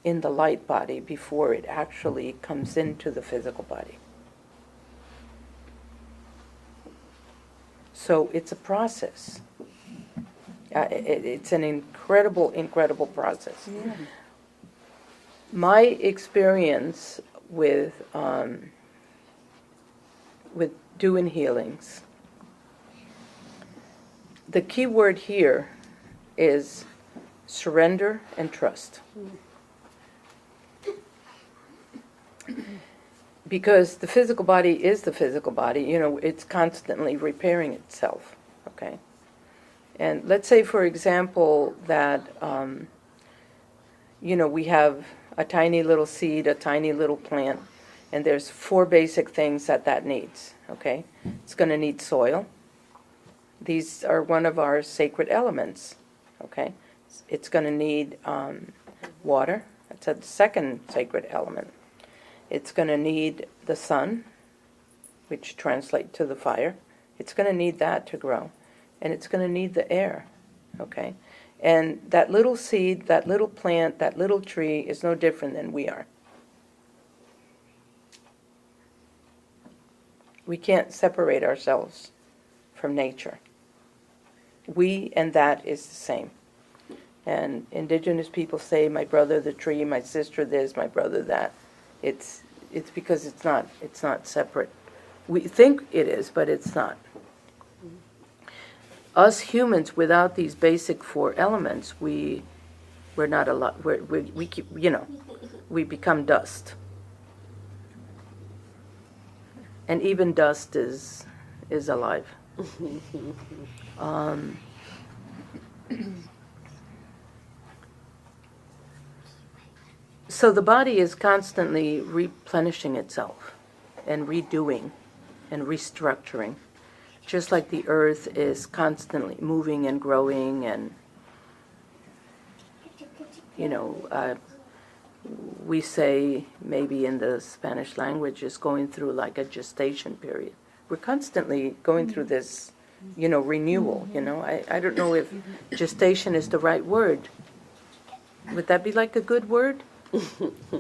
in the light body before it actually comes into the physical body. So it's a process. It's an incredible process. Yeah. My experience with doing healings, the key word here is surrender and trust. Because the physical body is the physical body, it's constantly repairing itself, okay? And let's say, for example, that, we have a tiny little seed, a tiny little plant, and there's 4 basic things that needs, okay? It's going to need soil. These are one of our sacred elements, okay? It's going to need water. That's a second sacred element. It's going to need the sun, which translates to the fire. It's going to need that to grow. And it's going to need the air, okay? And that little seed, that little plant, that little tree is no different than we are. We can't separate ourselves from nature. We and that is the same. And indigenous people say, my brother the tree, my sister this, my brother that. It's because it's not separate. We think it is, but it's not. Us humans, without these basic 4 elements, we're not alive. We keep, we become dust. And even dust is alive. So the body is constantly replenishing itself and redoing and restructuring, just like the earth is constantly moving and growing and, we say maybe in the Spanish language is going through like a gestation period. We're constantly going through this, renewal, I don't know if gestation is the right word. Would that be like a good word?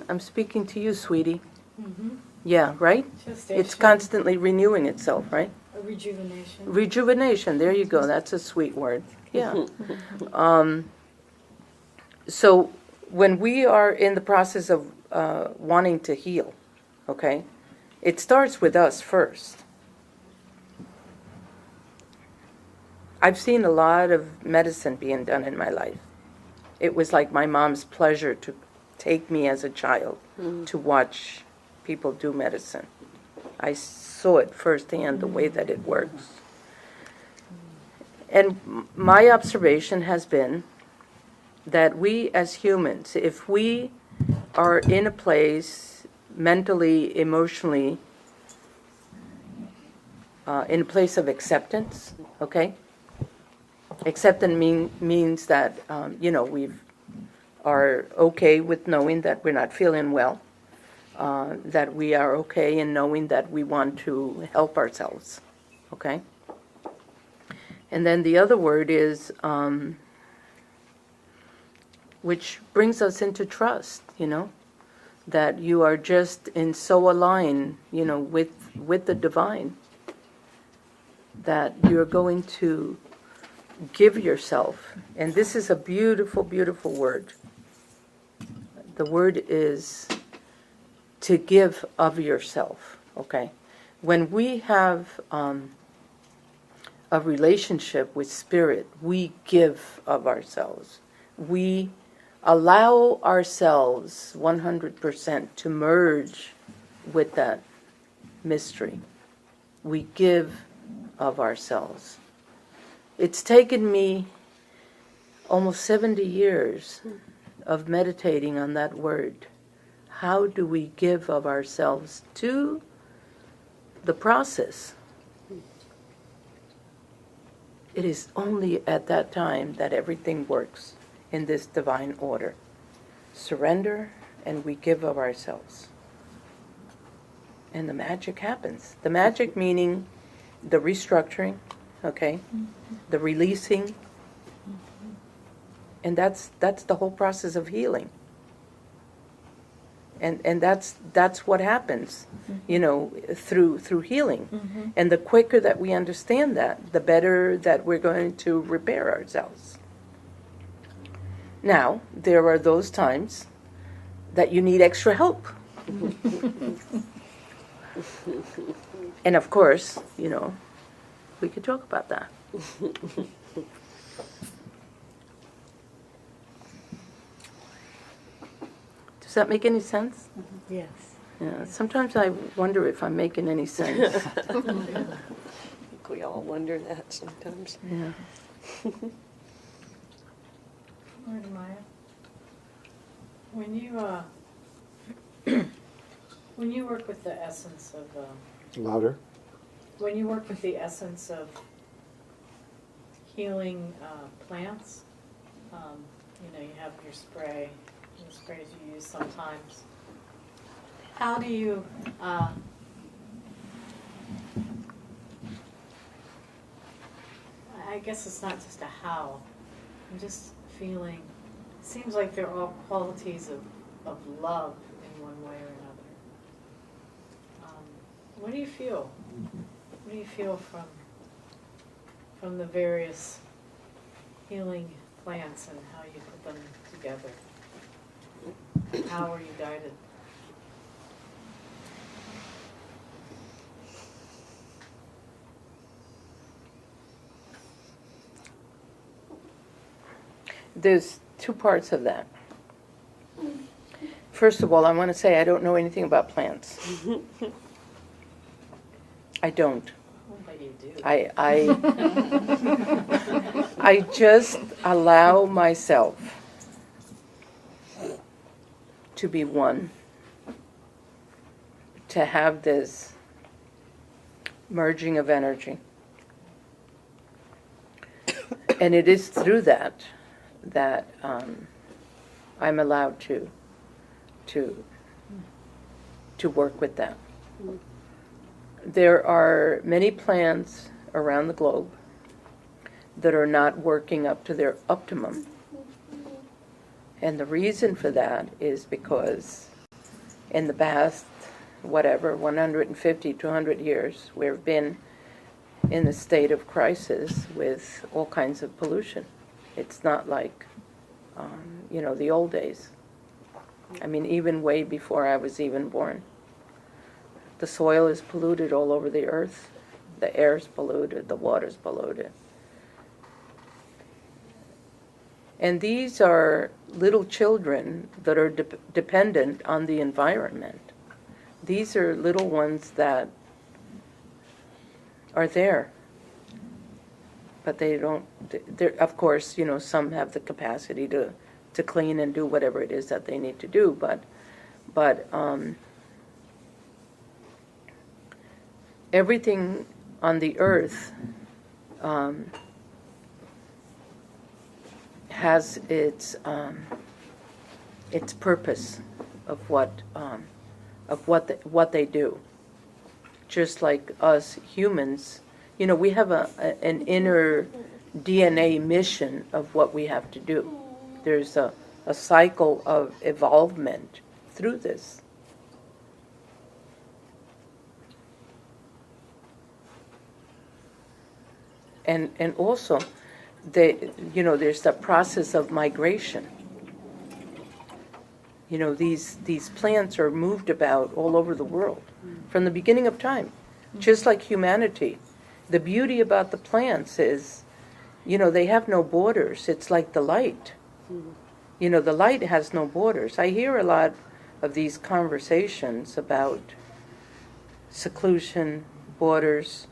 I'm speaking to you, sweetie. Yeah, right? Gestation. It's constantly renewing itself, right? A rejuvenation. Rejuvenation, there you go. That's a sweet word. Yeah. So when we are in the process of wanting to heal, okay, it starts with us first. I've seen a lot of medicine being done in my life. It was like my mom's pleasure to take me as a child to watch people do medicine. I saw it firsthand, the way that it works. And my observation has been that we as humans, if we are in a place mentally, emotionally, in a place of acceptance, okay? Acceptance means that, we are okay with knowing that we're not feeling well, that we are okay in knowing that we want to help ourselves, okay? And then the other word is, which brings us into trust, that you are just in so aligned, with the divine, that you're going to give yourself, and this is a beautiful, beautiful word. The word is to give of yourself, okay? When we have a relationship with Spirit, we give of ourselves. We allow ourselves 100% to merge with that mystery. We give of ourselves. It's taken me almost 70 years of meditating on that word. How do we give of ourselves to the process? It is only at that time that everything works in this divine order. Surrender, and we give of ourselves. And the magic happens. The magic meaning the restructuring, okay? The releasing. And that's the whole process of healing. And that's what happens, through healing. And the quicker that we understand that, the better that we're going to repair ourselves. Now, there are those times that you need extra help. And of course, we could talk about that. Does that make any sense? Yes. Yeah, sometimes I wonder if I'm making any sense. I think we all wonder that sometimes. Yeah. Flordemayo, when you work with the essence of Louder. when you work with the essence of healing plants, you have your spray, the sprays you use sometimes. How do you I guess it's not just a how. I'm just feeling, it seems like they're all qualities of love in one way or another. What do you feel? What do you feel from the various healing plants and how you put them together? How are you guided? There's two parts of that. First of all, I want to say I don't know anything about plants. I don't. Oh, but you do. I just allow myself to be one, to have this merging of energy. And it is through that I'm allowed to work with that. There are many plants around the globe that are not working up to their optimum. And the reason for that is because in the past, 150, 200 years, we've been in a state of crisis with all kinds of pollution. It's not like, the old days. I mean, even way before I was even born. The soil is polluted all over the earth. The air's polluted, the water's polluted. And these are little children that are dependent on the environment. These are little ones that are there. But they don't, of course, some have the capacity to clean and do whatever it is that they need to do, but everything on the earth has its purpose of what they do. Just like us humans, we have an inner DNA mission of what we have to do. There's a cycle of evolvement through this. And also, there's the process of migration. These plants are moved about all over the world from the beginning of time, just like humanity. The beauty about the plants is, they have no borders. It's like the light. The light has no borders. I hear a lot of these conversations about seclusion, borders,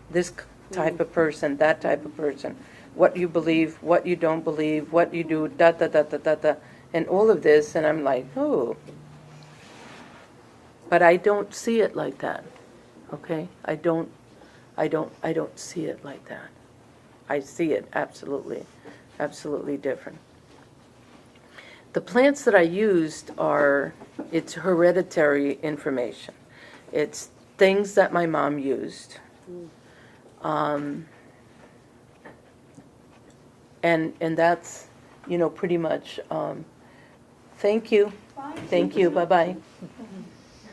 this type of person, that type of person, what you believe, what you don't believe, what you do, da da da da da da, and all of this, and I'm like, oh. But I don't see it like that. Okay? I don't see it like that. I see it absolutely different. The plants that I used it's hereditary information. It's things that my mom used. And that's, pretty much, thank you. Fine. Thank you, bye-bye.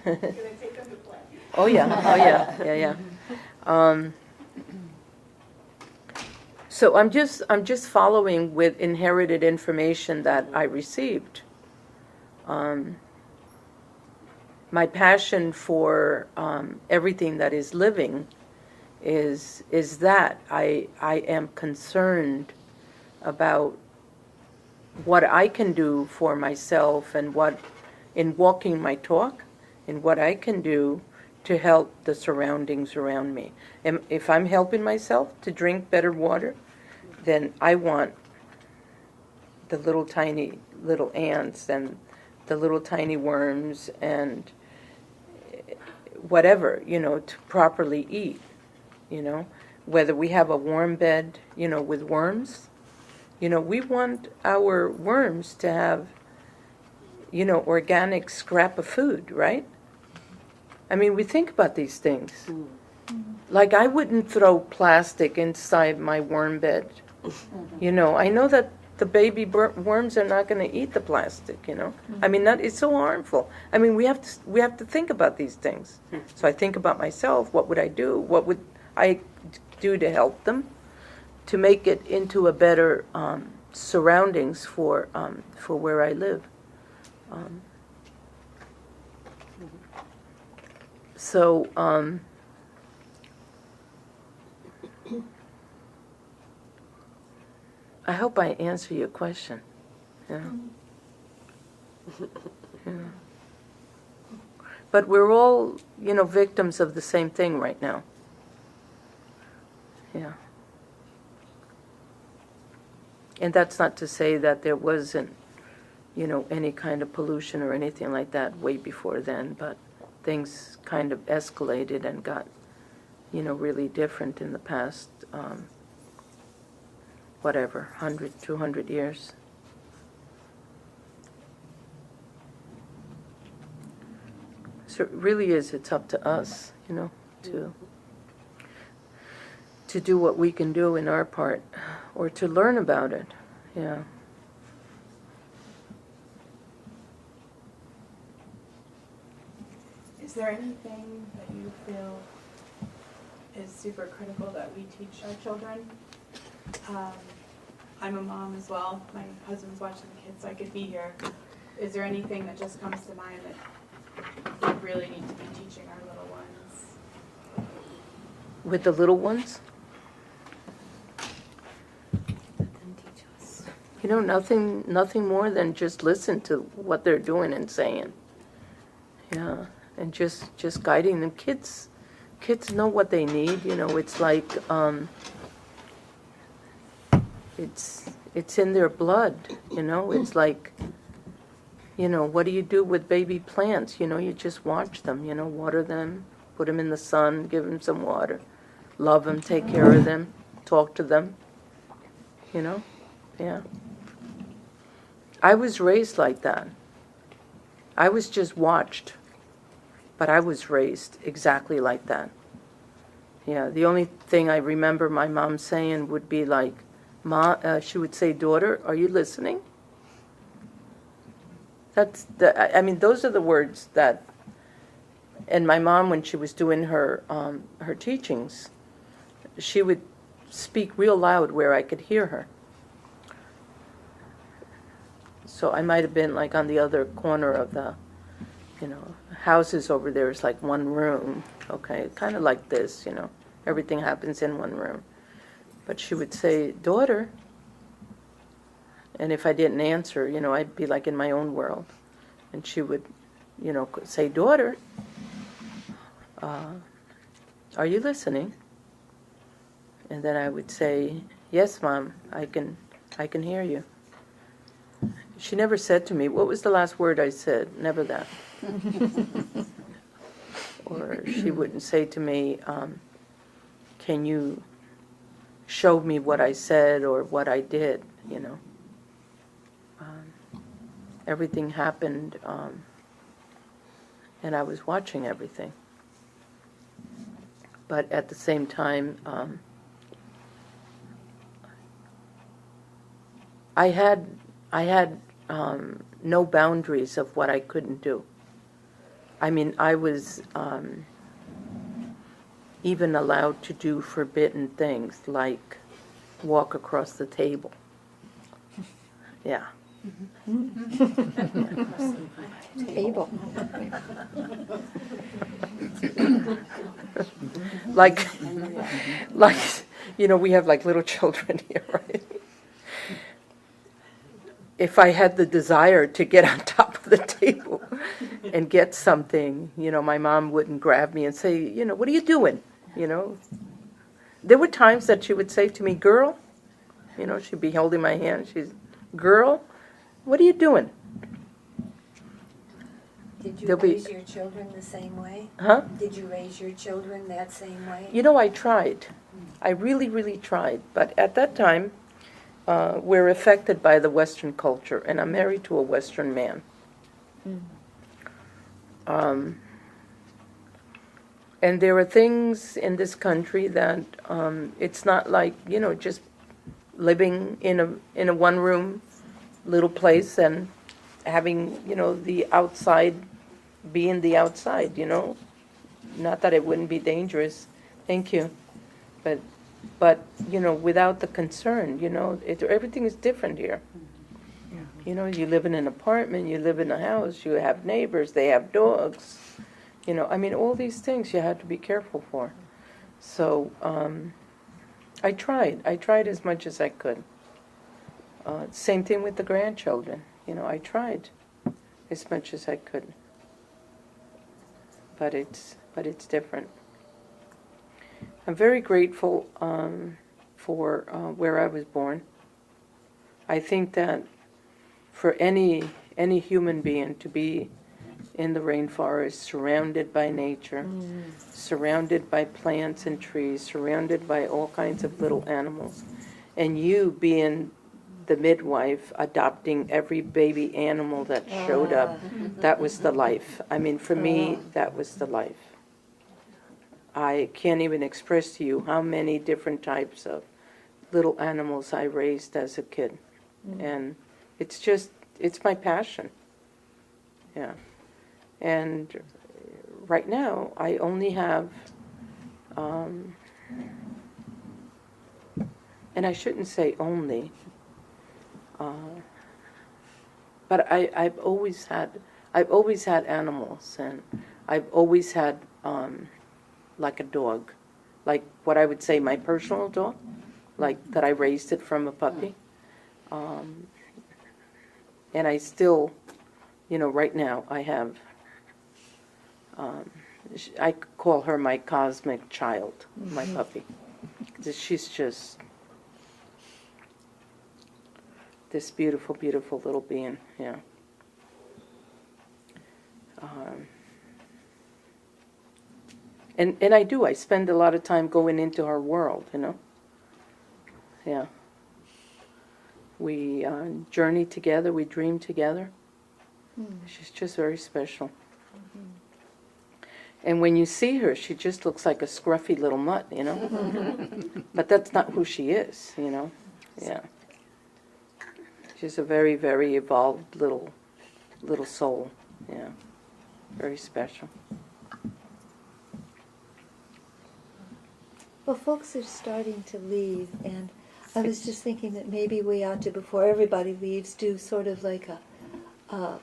Gonna take them to play. Oh, yeah. So I'm just following with inherited information that I received. My passion for everything that is living is that I am concerned about what I can do for myself and what in walking my talk and what I can do to help the surroundings around me. And if I'm helping myself to drink better water, then I want the little tiny little ants and the little tiny worms and whatever, to properly eat, whether we have a warm bed, with worms, we want our worms to have, organic scrap of food, right? I mean, we think about these things. Like, I wouldn't throw plastic inside my worm bed. I know that the baby worms are not going to eat the plastic, I mean, it's so harmful. I mean, we have to think about these things. So I think about myself, what would I do? What would I do to help them? To make it into a better surroundings for where I live. So I hope I answer your question. Yeah. Yeah. But we're all, victims of the same thing right now. Yeah. And that's not to say that there wasn't, any kind of pollution or anything like that way before then, but things kind of escalated and got, really different in the past, 100, 200 years. So it really is, it's up to us, to do what we can do in our part, or to learn about it, yeah. Is there anything that you feel is super critical that we teach our children? I'm a mom as well. My husband's watching the kids, so I could be here. Is there anything that just comes to mind that we really need to be teaching our little ones? With the little ones? Nothing more than just listen to what they're doing and saying. Yeah, and just guiding them. Kids know what they need. It's like it's in their blood. It's like, what do you do with baby plants? You just watch them. Water them, put them in the sun, give them some water, love them, take care of them, talk to them. Yeah. I was raised like that. I was just watched, but I was raised exactly like that. Yeah, the only thing I remember my mom saying would be like, she would say, "Daughter, are you listening?" Those are the words that, and my mom, when she was doing her teachings, she would speak real loud where I could hear her. So I might have been like on the other corner of the, houses over there is like one room, okay, kind of like this, everything happens in one room. But she would say, "Daughter," and if I didn't answer, I'd be like in my own world. And she would, say, "Daughter, are you listening?" And then I would say, "Yes, Mom, I can hear you." She never said to me, "What was the last word I said?" Never that. Or she wouldn't say to me, "Can you show me what I said or what I did?" Everything happened, and I was watching everything. But at the same time, I had no boundaries of what I couldn't do. I mean, I was even allowed to do forbidden things, like walk across the table. Yeah. Table. like, we have like little children here, right? If I had the desire to get on top of the table and get something, my mom wouldn't grab me and say, "What are you doing?" There were times that she would say to me, "Girl," she'd be holding my hand. She's, "Girl, what are you doing?" Did you raise your children the same way? Huh? Did you raise your children that same way? I tried. I really, really tried. But at that time, we're affected by the Western culture, and I'm married to a Western man. And there are things in this country that it's not like, just living in a one-room little place and having, the outside being the outside, Not that it wouldn't be dangerous. Thank you. But without the concern, everything is different here. You live in an apartment, you live in a house, you have neighbors, they have dogs. All these things you have to be careful for. So I tried as much as I could. Same thing with the grandchildren. I tried as much as I could. But it's different. I'm very grateful for where I was born. I think that for any human being to be in the rainforest, surrounded by nature, surrounded by plants and trees, surrounded by all kinds of little animals, and you being the midwife adopting every baby animal that showed up, that was the life. For me, that was the life. I can't even express to you how many different types of little animals I raised as a kid. And it's my passion. Yeah. And right now, I only have, and I shouldn't say only, but I've always had animals, and I've always had like a dog, like what I would say my personal dog, like that I raised it from a puppy, and I still, right now I have. I call her my cosmic child, my puppy. She's just this beautiful, beautiful little being. Yeah. And I do. I spend a lot of time going into her world. Yeah. We journey together. We dream together. She's just very special. And when you see her, she just looks like a scruffy little mutt, But that's not who she is, Yeah. She's a very, very evolved little soul. Yeah. Very special. Well, folks are starting to leave, and I was just thinking that maybe we ought to, before everybody leaves, do sort of like a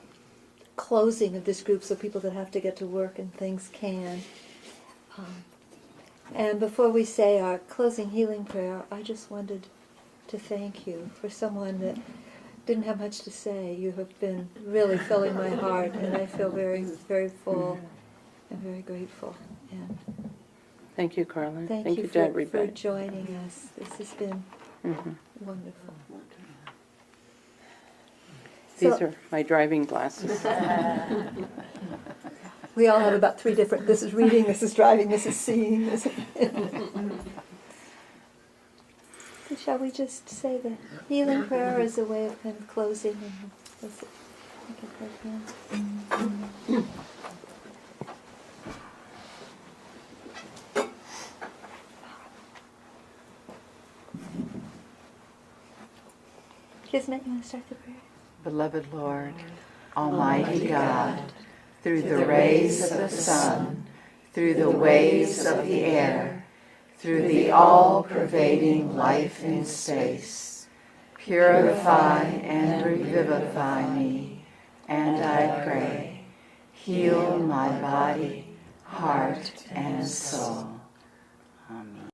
closing of this group so people that have to get to work and things can. And before we say our closing healing prayer, I just wanted to thank you for someone that didn't have much to say. You have been really filling my heart, and I feel very, very full and very grateful. And Thank you, Carla. thank you to for everybody. joining us. This has been wonderful. These So- are my driving glasses. We all have about 3 different, this is reading, this is driving, this is seeing. This So shall we just say the healing prayer as a way of kind of closing? And let's get that down. Kismet, you want to start the prayer? Beloved Lord, Almighty God, through the rays of the sun, through the waves of the air, through the all-pervading life in space, purify and revivify me, and I pray, heal my body, heart, and soul. Amen.